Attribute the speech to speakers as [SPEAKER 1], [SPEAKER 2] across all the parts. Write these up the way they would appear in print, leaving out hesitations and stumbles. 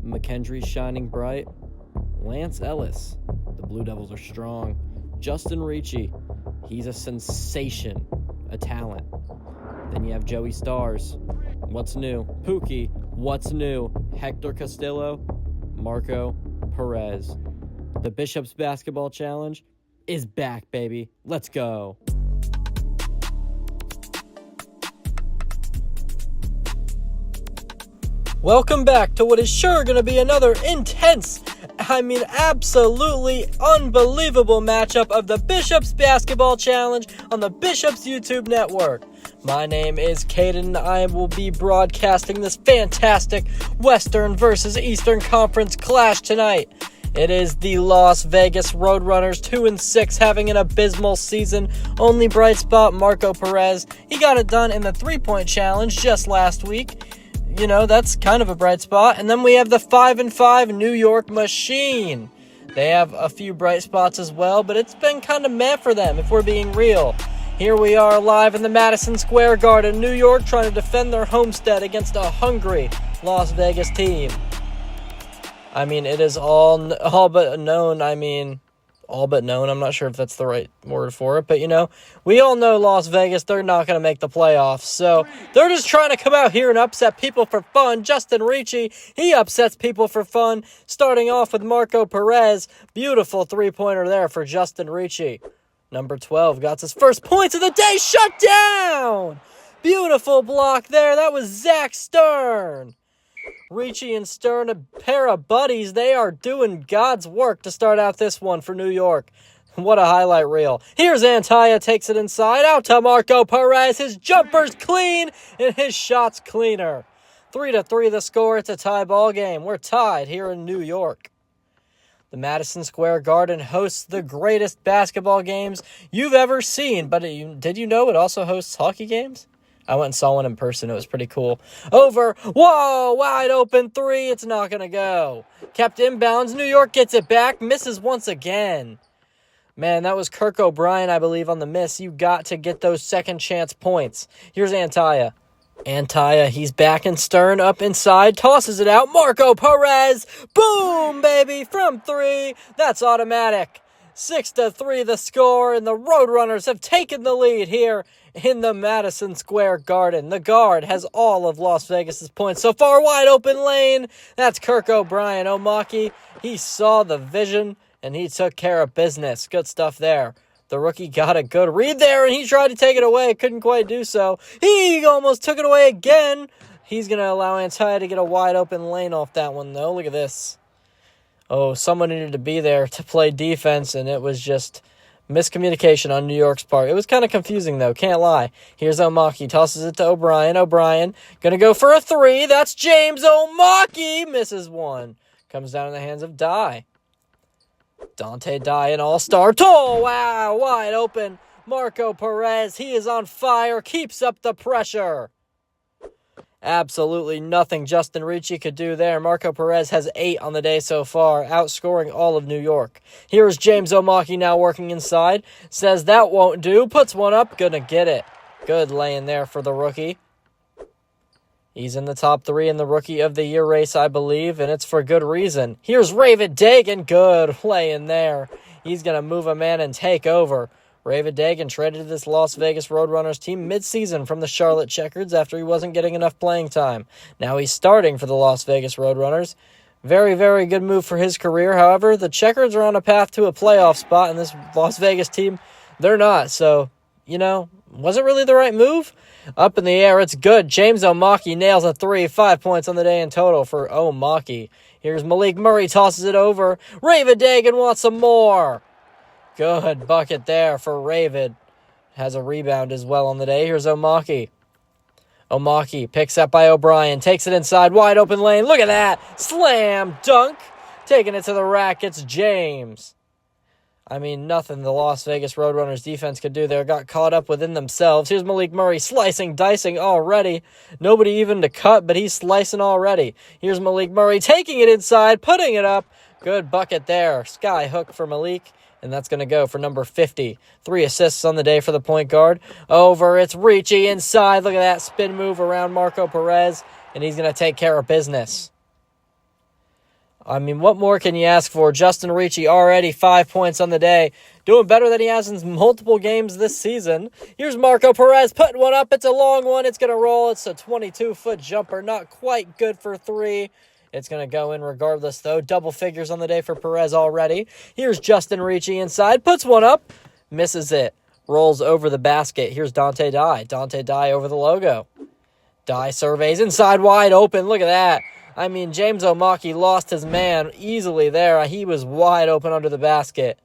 [SPEAKER 1] McKendry's shining bright. Lance Ellis. The Blue Devils are strong. Justin Ricci. He's a sensation. A talent. Then you have Joey Stars. What's new? Pookie. What's new? Hector Castillo. Marco Perez. The Bishops Basketball Challenge is back, baby. Let's go. Welcome back to what is sure going to be another intense, absolutely unbelievable matchup of the Bishops Basketball Challenge on the Bishops YouTube network. My name is Caden, and I will be broadcasting this fantastic Western versus Eastern Conference clash tonight. It is the Las Vegas Roadrunners, 2-6, having an abysmal season. Only bright spot, Marco Perez. He got it done in the three-point challenge just last week. You know, that's kind of a bright spot. And then we have the 5-5 New York Machine. They have a few bright spots as well, but it's been kind of meh for them, if we're being real. Here we are live in the Madison Square Garden, New York, trying to defend their homestead against a hungry Las Vegas team. It is all but known. All but known. I'm not sure if that's the right word for it. But, we all know Las Vegas, they're not going to make the playoffs. So they're just trying to come out here and upset people for fun. Justin Ricci, he upsets people for fun. Starting off with Marco Perez. Beautiful three-pointer there for Justin Ricci. Number 12 got his first points of the day. Shut down! Beautiful block there. That was Zach Stern. Ricci and Stern, a pair of buddies. They are doing God's work to start out this one for New York. What a highlight reel. Here's Antaya, takes it inside, out to Marco Perez. His jumper's clean, and his shot's cleaner. 3-3 the score. It's a tie ball game. We're tied here in New York. The Madison Square Garden hosts the greatest basketball games you've ever seen. But did you know it also hosts hockey games? I went and saw one in person. It was pretty cool. Over. Whoa, wide open three. It's not going to go. Kept inbounds. New York gets it back. Misses once again. Man, that was Kirk O'Brien, I believe, on the miss. You got to get those second chance points. Here's Antaya. Antaya, he's back and Stern up inside. Tosses it out. Marco Perez. Boom, baby, from three. That's automatic. 6-3 the score, and the Roadrunners have taken the lead here in the Madison Square Garden. The guard has all of Las Vegas' points so far. Wide open lane. That's Kirk O'Brien. Omaki, he saw the vision, and he took care of business. Good stuff there. The rookie got a good read there, and he tried to take it away. Couldn't quite do so. He almost took it away again. He's going to allow Antaya to get a wide open lane off that one, though. Look at this. Oh, someone needed to be there to play defense, and it was just miscommunication on New York's part. It was kind of confusing, though. Can't lie. Here's Omaki. Tosses it to O'Brien. O'Brien going to go for a three. That's James Omaki. Misses one. Comes down in the hands of Dye. Dante Dye, an all-star. Oh, wow. Wide open. Marco Perez. He is on fire. Keeps up the pressure. Absolutely nothing Justin Ricci could do there. Marco Perez has 8 on the day so far, outscoring all of New York. Here's James Omaki now working inside. Says that won't do. Puts one up. Gonna get it. Good laying there for the rookie. He's in the top 3 in the Rookie of the Year race, I believe, and it's for good reason. Here's Ravid Dagan. Good laying there. He's gonna move a man and take over. Ravid Dagan traded to this Las Vegas Roadrunners team mid-season from the Charlotte Checkers after he wasn't getting enough playing time. Now he's starting for the Las Vegas Roadrunners. Very, very good move for his career. However, the Checkers are on a path to a playoff spot, and this Las Vegas team, they're not. So, wasn't really the right move. Up in the air, it's good. James Omaki nails a 3, 5 points on the day in total for Omaki. Here's Malik Murray, tosses it over. Ravid Dagan wants some more. Good bucket there for Ravid. Has a rebound as well on the day. Here's Omaki. Omaki picks up by O'Brien. Takes it inside. Wide open lane. Look at that. Slam dunk. Taking it to the rack. It's James. Nothing the Las Vegas Roadrunners defense could do there. Got caught up within themselves. Here's Malik Murray slicing, dicing already. Nobody even to cut, but he's slicing already. Here's Malik Murray taking it inside, putting it up. Good bucket there. Sky hook for Malik. And that's going to go for number 50. 3 assists on the day for the point guard. Over, it's Ricci inside. Look at that spin move around Marco Perez. And he's going to take care of business. I mean, what more can you ask for? Justin Ricci already 5 points on the day. Doing better than he has in multiple games this season. Here's Marco Perez putting one up. It's a long one. It's going to roll. It's a 22-foot jumper. Not quite good for three. It's going to go in regardless, though. Double figures on the day for Perez already. Here's Justin Ricci inside. Puts one up. Misses it. Rolls over the basket. Here's Dante Dye. Dante Dye over the logo. Dye surveys inside wide open. Look at that. I mean, James Omaki lost his man easily there. He was wide open under the basket.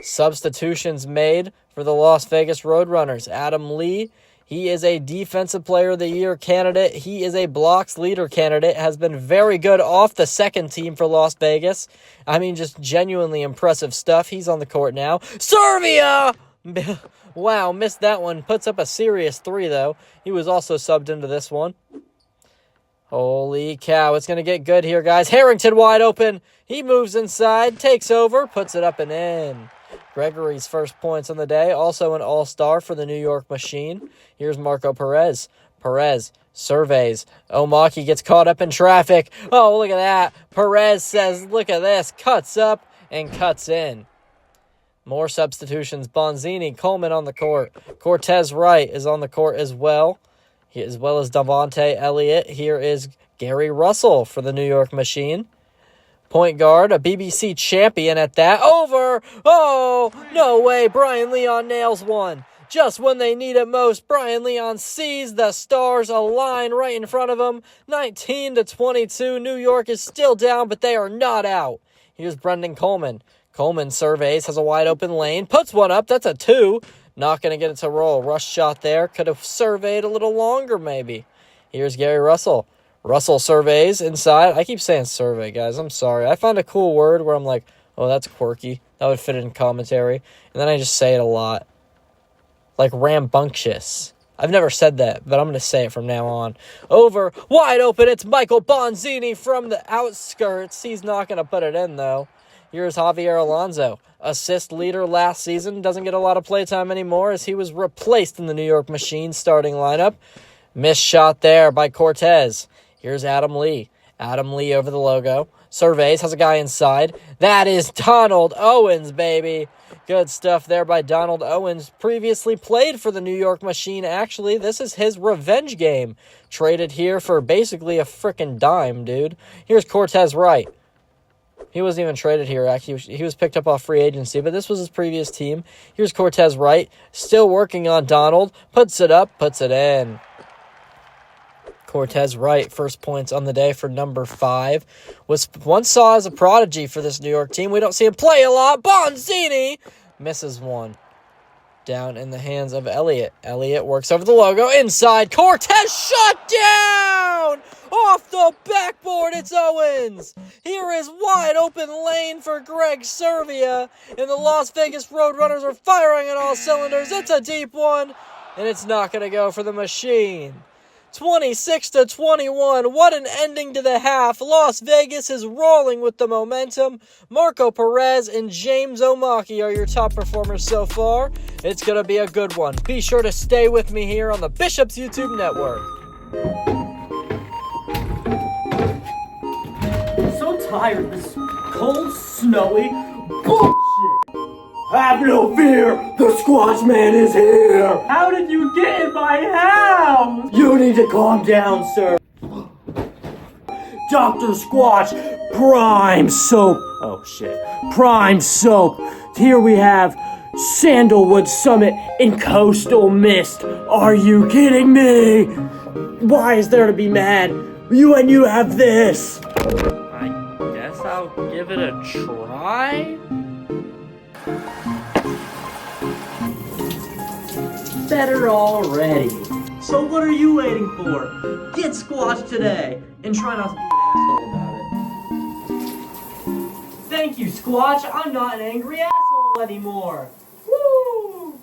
[SPEAKER 1] Substitutions made for the Las Vegas Roadrunners. Adam Lee, he is a Defensive Player of the Year candidate. He is a blocks leader candidate. Has been very good off the second team for Las Vegas. I mean, just genuinely impressive stuff. He's on the court now. Servia! Wow, missed that one. Puts up a serious three, though. He was also subbed into this one. Holy cow, it's going to get good here, guys. Harrington wide open. He moves inside, takes over, puts it up and in. Gregory's first points on the day, also an all-star for the New York Machine. Here's Marco Perez. Perez surveys. Omaki gets caught up in traffic. Oh, look at that. Perez says, look at this. Cuts up and cuts in. More substitutions. Bonzini, Coleman on the court. Cortez Wright is on the court as well as Davante Elliott. Here is Gary Russell for the New York Machine. Point guard, a BBC champion at that. Over! Oh, no way. Brian Leon nails one. Just when they need it most, Brian Leon sees the stars align right in front of him. 19-22. New York is still down, but they are not out. Here's Brendan Coleman. Coleman surveys, has a wide open lane, puts one up. That's a two. Not going to get it to roll. Rush shot there. Could have surveyed a little longer, maybe. Here's Gary Russell. Russell surveys inside. I keep saying survey, guys. I'm sorry. I found a cool word where I'm like, oh, that's quirky. That would fit in commentary. And then I just say it a lot. Like rambunctious. I've never said that, but I'm going to say it from now on. Over. Wide open. It's Michael Bonzini from the outskirts. He's not going to put it in, though. Here's Javier Alonso. Assist leader last season. Doesn't get a lot of playtime anymore as he was replaced in the New York Machine starting lineup. Missed shot there by Cortez. Here's Adam Lee. Adam Lee over the logo. Surveys. Has a guy inside. That is Donald Owens, baby. Good stuff there by Donald Owens. Previously played for the New York Machine. Actually, this is his revenge game. Traded here for basically a frickin' dime, dude. Here's Cortez Wright. He wasn't even traded here. Actually, he was picked up off free agency, but this was his previous team. Here's Cortez Wright, still working on Donald. Puts it up, puts it in. Cortez Wright, first points on the day for number 5. Was once saw as a prodigy for this New York team. We don't see him play a lot. Bonzini misses one. Down in the hands of Elliott. Elliott works over the logo. Inside. Cortez shut down! Off the backboard, it's Owens. Here is wide open lane for Greg Servia. And the Las Vegas Roadrunners are firing on all cylinders. It's a deep one. And it's not going to go for the Machine. 26-21. What an ending to the half. Las Vegas is rolling with the momentum. Marco Perez and James Omaki are your top performers so far. It's going to be a good one. Be sure to stay with me here on the Bishop's YouTube Network.
[SPEAKER 2] I'm so tired of this cold, snowy bullshit. Have no fear, the Squatch Man is here. How did you get in my house? You need to calm down, sir. Dr. Squatch, Prime Soap. Oh shit, Prime Soap. Here we have Sandalwood Summit in Coastal Mist. Are you kidding me? Why is there to be mad? You have this.
[SPEAKER 1] I guess I'll give it a try.
[SPEAKER 2] Better already. So what are you waiting for? Get Squatch today and try not to be an asshole about it. Thank you, Squatch. I'm not an angry asshole anymore. Woo!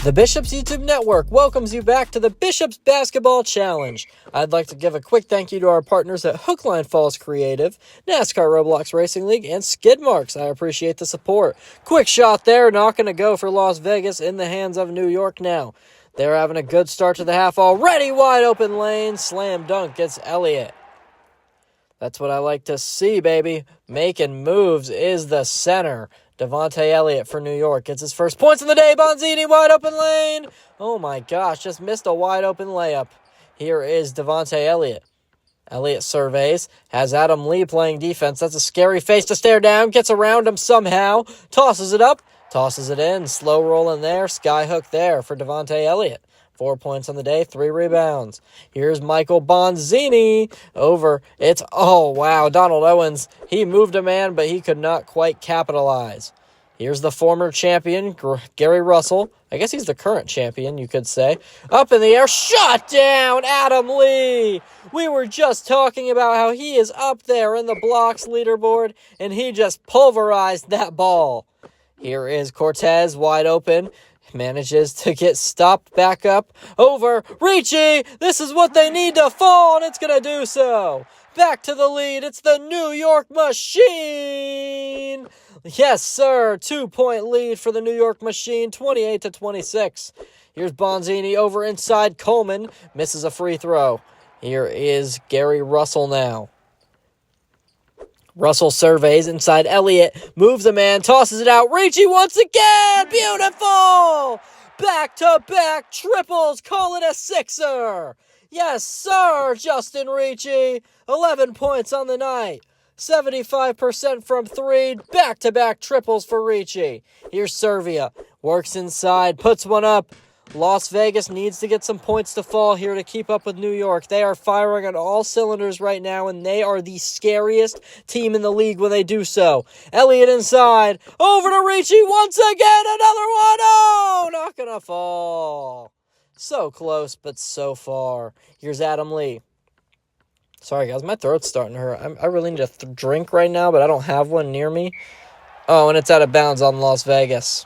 [SPEAKER 1] The Bishops YouTube Network welcomes you back to the Bishops Basketball Challenge. I'd like to give a quick thank you to our partners at Hookline Falls Creative, NASCAR Roblox Racing League, and Skid Marks. I appreciate the support. Quick shot there, not going to go for Las Vegas, in the hands of New York now. They're having a good start to the half already. Wide open lane, slam dunk gets Elliott. That's what I like to see, baby. Making moves is the center. Devontae Elliott for New York gets his first points of the day. Bonzini, wide open lane. Oh my gosh, just missed a wide open layup. Here is Devontae Elliott. Elliott surveys, has Adam Lee playing defense. That's a scary face to stare down. Gets around him somehow. Tosses it up. Tosses it in. Slow roll in there. Skyhook there for Devontae Elliott. 4 points on the day, 3 rebounds. Here's Michael Bonzini over. Oh, wow, Donald Owens. He moved a man, but he could not quite capitalize. Here's the former champion, Gary Russell. I guess he's the current champion, you could say. Up in the air, shot down, Adam Lee. We were just talking about how he is up there in the blocks leaderboard, and he just pulverized that ball. Here is Cortez, wide open. Manages to get stopped back up over Ricci. This is what they need to fall, and it's going to do so. Back to the lead. It's the New York Machine. Yes, sir. 2-point lead for the New York Machine, 28-26. Here's Bonzini over inside Coleman. Misses a free throw. Here is Gary Russell now. Russell surveys inside Elliott, moves a man, tosses it out. Ricci once again, beautiful! Back-to-back triples, call it a sixer. Yes, sir, Justin Ricci. 11 points on the night. 75% from three, back-to-back triples for Ricci. Here's Servia, works inside, puts one up. Las Vegas needs to get some points to fall here to keep up with New York. They are firing on all cylinders right now, and they are the scariest team in the league when they do so. Elliott inside, over to Ricci once again, another one. Oh, not gonna fall. So close, but so far. Here's Adam Lee. Sorry, guys, my throat's starting to hurt. I really need a drink right now, but I don't have one near me. Oh, and it's out of bounds on Las Vegas.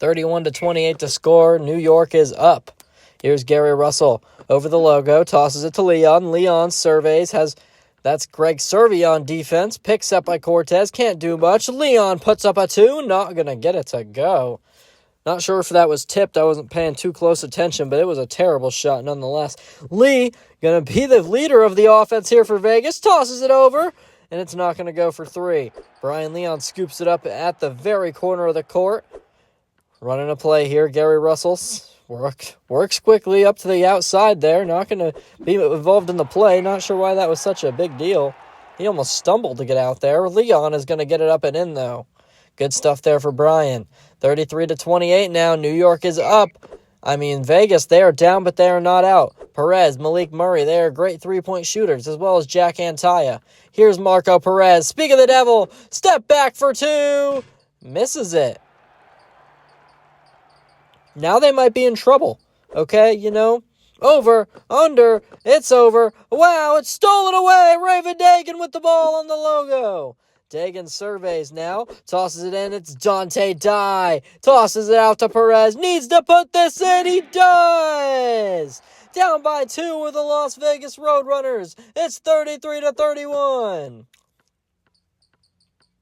[SPEAKER 1] 31-28 to score. New York is up. Here's Gary Russell over the logo, tosses it to Leon. Leon surveys, that's Greg Servia on defense. Picks up by Cortez, can't do much. Leon puts up a 2, not going to get it to go. Not sure if that was tipped. I wasn't paying too close attention, but it was a terrible shot nonetheless. Lee, going to be the leader of the offense here for Vegas, tosses it over, and it's not going to go for 3. Brian Leon scoops it up at the very corner of the court. Running a play here, Gary Russell works quickly up to the outside there. Not going to be involved in the play. Not sure why that was such a big deal. He almost stumbled to get out there. Leon is going to get it up and in, though. Good stuff there for Brian. 33-28 now. New York is up. Vegas, they are down, but they are not out. Perez, Malik Murray, they are great three-point shooters, as well as Jack Antaya. Here's Marco Perez. Speak of the devil. Step back for 2. Misses it. Now they might be in trouble, okay? Over, under, it's over. Wow, it's stolen away. Raven Dagan with the ball on the logo. Dagan surveys now, tosses it in. It's Dante Dye. Tosses it out to Perez. Needs to put this in. He does. Down by 2 with the Las Vegas Roadrunners. It's 33-31.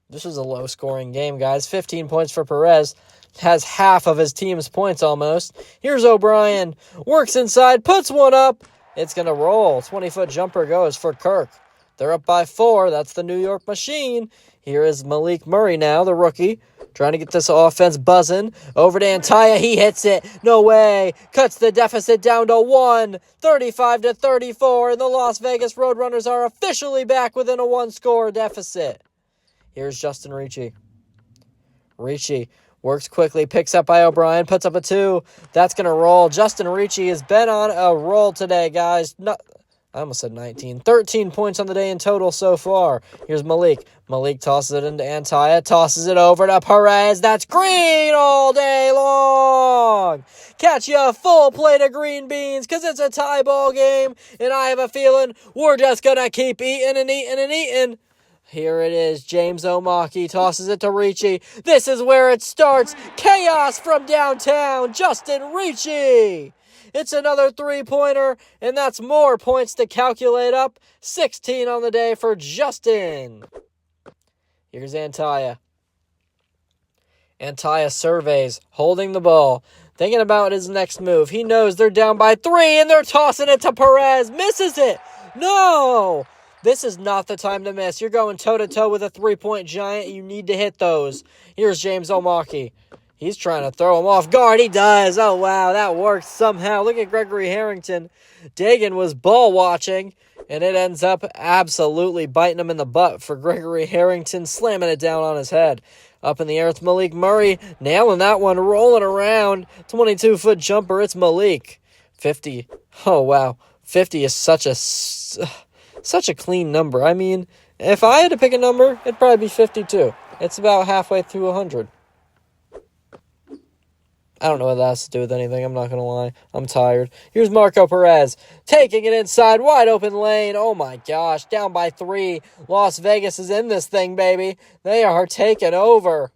[SPEAKER 1] This was a low-scoring game, guys. 15 points for Perez. Has half of his team's points almost. Here's O'Brien. Works inside. Puts one up. It's going to roll. 20-foot jumper goes for Kirk. They're up by 4. That's the New York Machine. Here is Malik Murray now, the rookie. Trying to get this offense buzzing. Over to Antaya. He hits it. No way. Cuts the deficit down to 1. 35-34. And the Las Vegas Roadrunners are officially back within a 1-score deficit. Here's Justin Ricci. Ricci works quickly, picks up by O'Brien, puts up a 2. That's going to roll. Justin Ricci has been on a roll today, guys. I almost said 19. 13 points on the day in total so far. Here's Malik. Malik tosses it into Antaya, tosses it over to Perez. That's green all day long. Catch you a full plate of green beans because it's a tie ball game, and I have a feeling we're just going to keep eating and eating and eating. Here it is. James Omaki tosses it to Ricci. This is where it starts. Chaos from downtown. Justin Ricci. It's another three-pointer, and that's more points to calculate up. 16 on the day for Justin. Here's Antaya. Antaya surveys, holding the ball, thinking about his next move. He knows they're down by 3, and they're tossing it to Perez. Misses it. No! This is not the time to miss. You're going toe-to-toe with a three-point giant. You need to hit those. Here's James Omaki. He's trying to throw him off guard. He does. Oh, wow, that works somehow. Look at Gregory Harrington. Dagan was ball watching, and it ends up absolutely biting him in the butt for Gregory Harrington, slamming it down on his head. Up in the air, it's Malik Murray, nailing that one, rolling around. 22-foot jumper, it's Malik. 50. Oh, wow. 50 is such a clean number. I mean, if I had to pick a number, it'd probably be 52. It's about halfway through 100. I don't know what that has to do with anything. I'm not going to lie. I'm tired. Here's Marco Perez taking it inside. Wide open lane. Oh, my gosh. Down by 3. Las Vegas is in this thing, baby. They are taking over.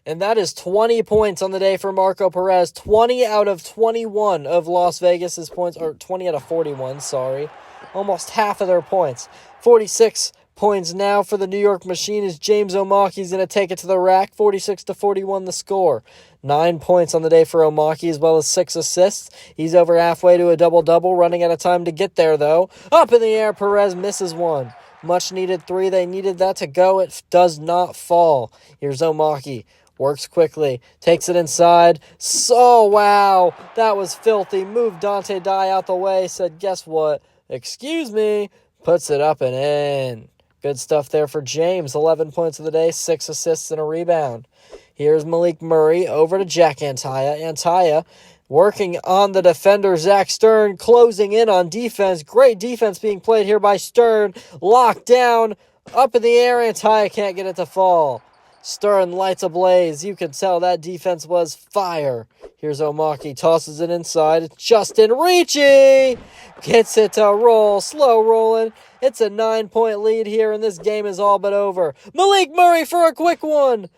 [SPEAKER 1] And that is 20 points on the day for Marco Perez. 20 out of 21 of Las Vegas's points. Or 20 out of 41, sorry. Almost half of their points. 46 points now for the New York Machine as James Omaki's going to take it to the rack. 46-41 the score. 9 points on the day for Omaki as well as 6 assists. He's over halfway to a double-double, running out of time to get there though. Up in the air, Perez misses one. Much needed 3. They needed that to go. It does not fall. Here's Omaki. Works quickly. Takes it inside. So, wow. That was filthy. Moved Dante Dye out the way. Said, guess what? Excuse me. Puts it up and in. Good stuff there for James. 11 points of the day, 6 assists and a rebound. Here's Malik Murray over to Jack Antaya. Antaya working on the defender, Zach Stern, closing in on defense. Great defense being played here by Stern. Locked down. Up in the air. Antaya can't get it to fall. Stern lights ablaze. You can tell that defense was fire. Here's Omaki. Tosses it inside. Justin Ricci gets it to roll. Slow rolling. It's a 9-point lead here, and this game is all but over. Malik Murray for a quick one.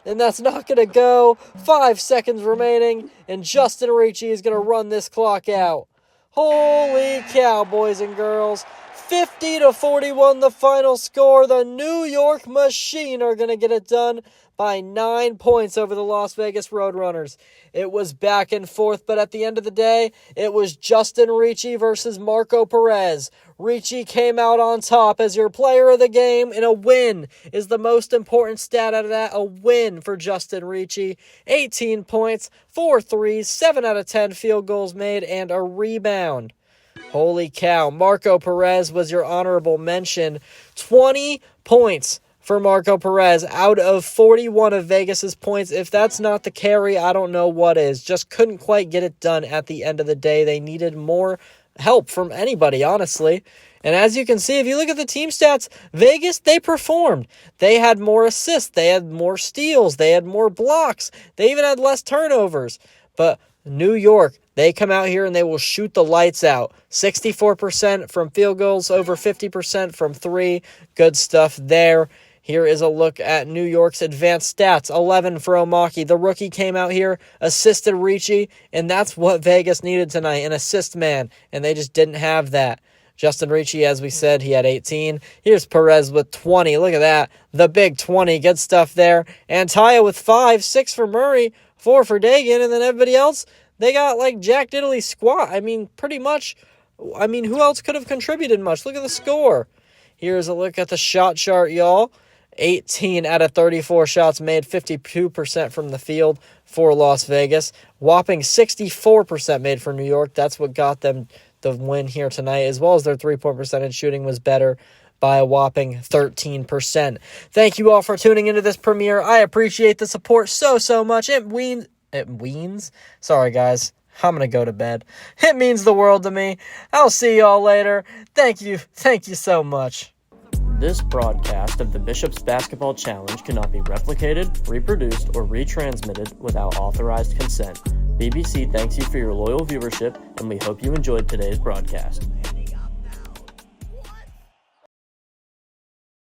[SPEAKER 1] And that's not going to go. 5 seconds remaining, and Justin Ricci is going to run this clock out. Holy cow, boys and girls. 50-41 the final score. The New York Machine are going to get it done by 9 points over the Las Vegas Roadrunners. It was back and forth, but at the end of the day, it was Justin Ricci versus Marco Perez. Ricci came out on top as your player of the game, and a win is the most important stat out of that. A win for Justin Ricci. 18 points, 4 threes, 7 out of 10 field goals made, and a rebound. Holy cow. Marco Perez was your honorable mention. 20 points for Marco Perez out of 41 of Vegas's points. If that's not the carry, I don't know what is. Just couldn't quite get it done at the end of the day. They needed more help from anybody, honestly. And as you can see, if you look at the team stats, Vegas, they performed. They had more assists. They had more steals. They had more blocks. They even had less turnovers. But New York, they come out here and they will shoot the lights out. 64% from field goals, over 50% from 3. Good stuff there. Here is a look at New York's advanced stats. 11 for Omaki. The rookie came out here, assisted Ricci, and that's what Vegas needed tonight, an assist man, and they just didn't have that. Justin Ricci, as we said, he had 18. Here's Perez with 20. Look at that. The big 20. Good stuff there. Antaya with 5. 6 for Murray. 4 for Dagan. And then everybody else, they got like Jack Diddley squat. I mean, pretty much. I mean, who else could have contributed much? Look at the score. Here's a look at the shot chart, y'all. 18 out of 34 shots made, 52% from the field for Las Vegas. Whopping 64% made for New York. That's what got them the win here tonight, as well as their three-point percentage shooting was better by a whopping 13%. Thank you all for tuning into this premiere. I appreciate the support so much. It means? Sorry, guys. I'm going to go to bed. It means the world to me. I'll see y'all later. Thank you so much. This broadcast of the Bishop's Basketball Challenge cannot be replicated, reproduced, or retransmitted without authorized consent. BBC thanks you for your loyal viewership, and we hope you enjoyed today's broadcast.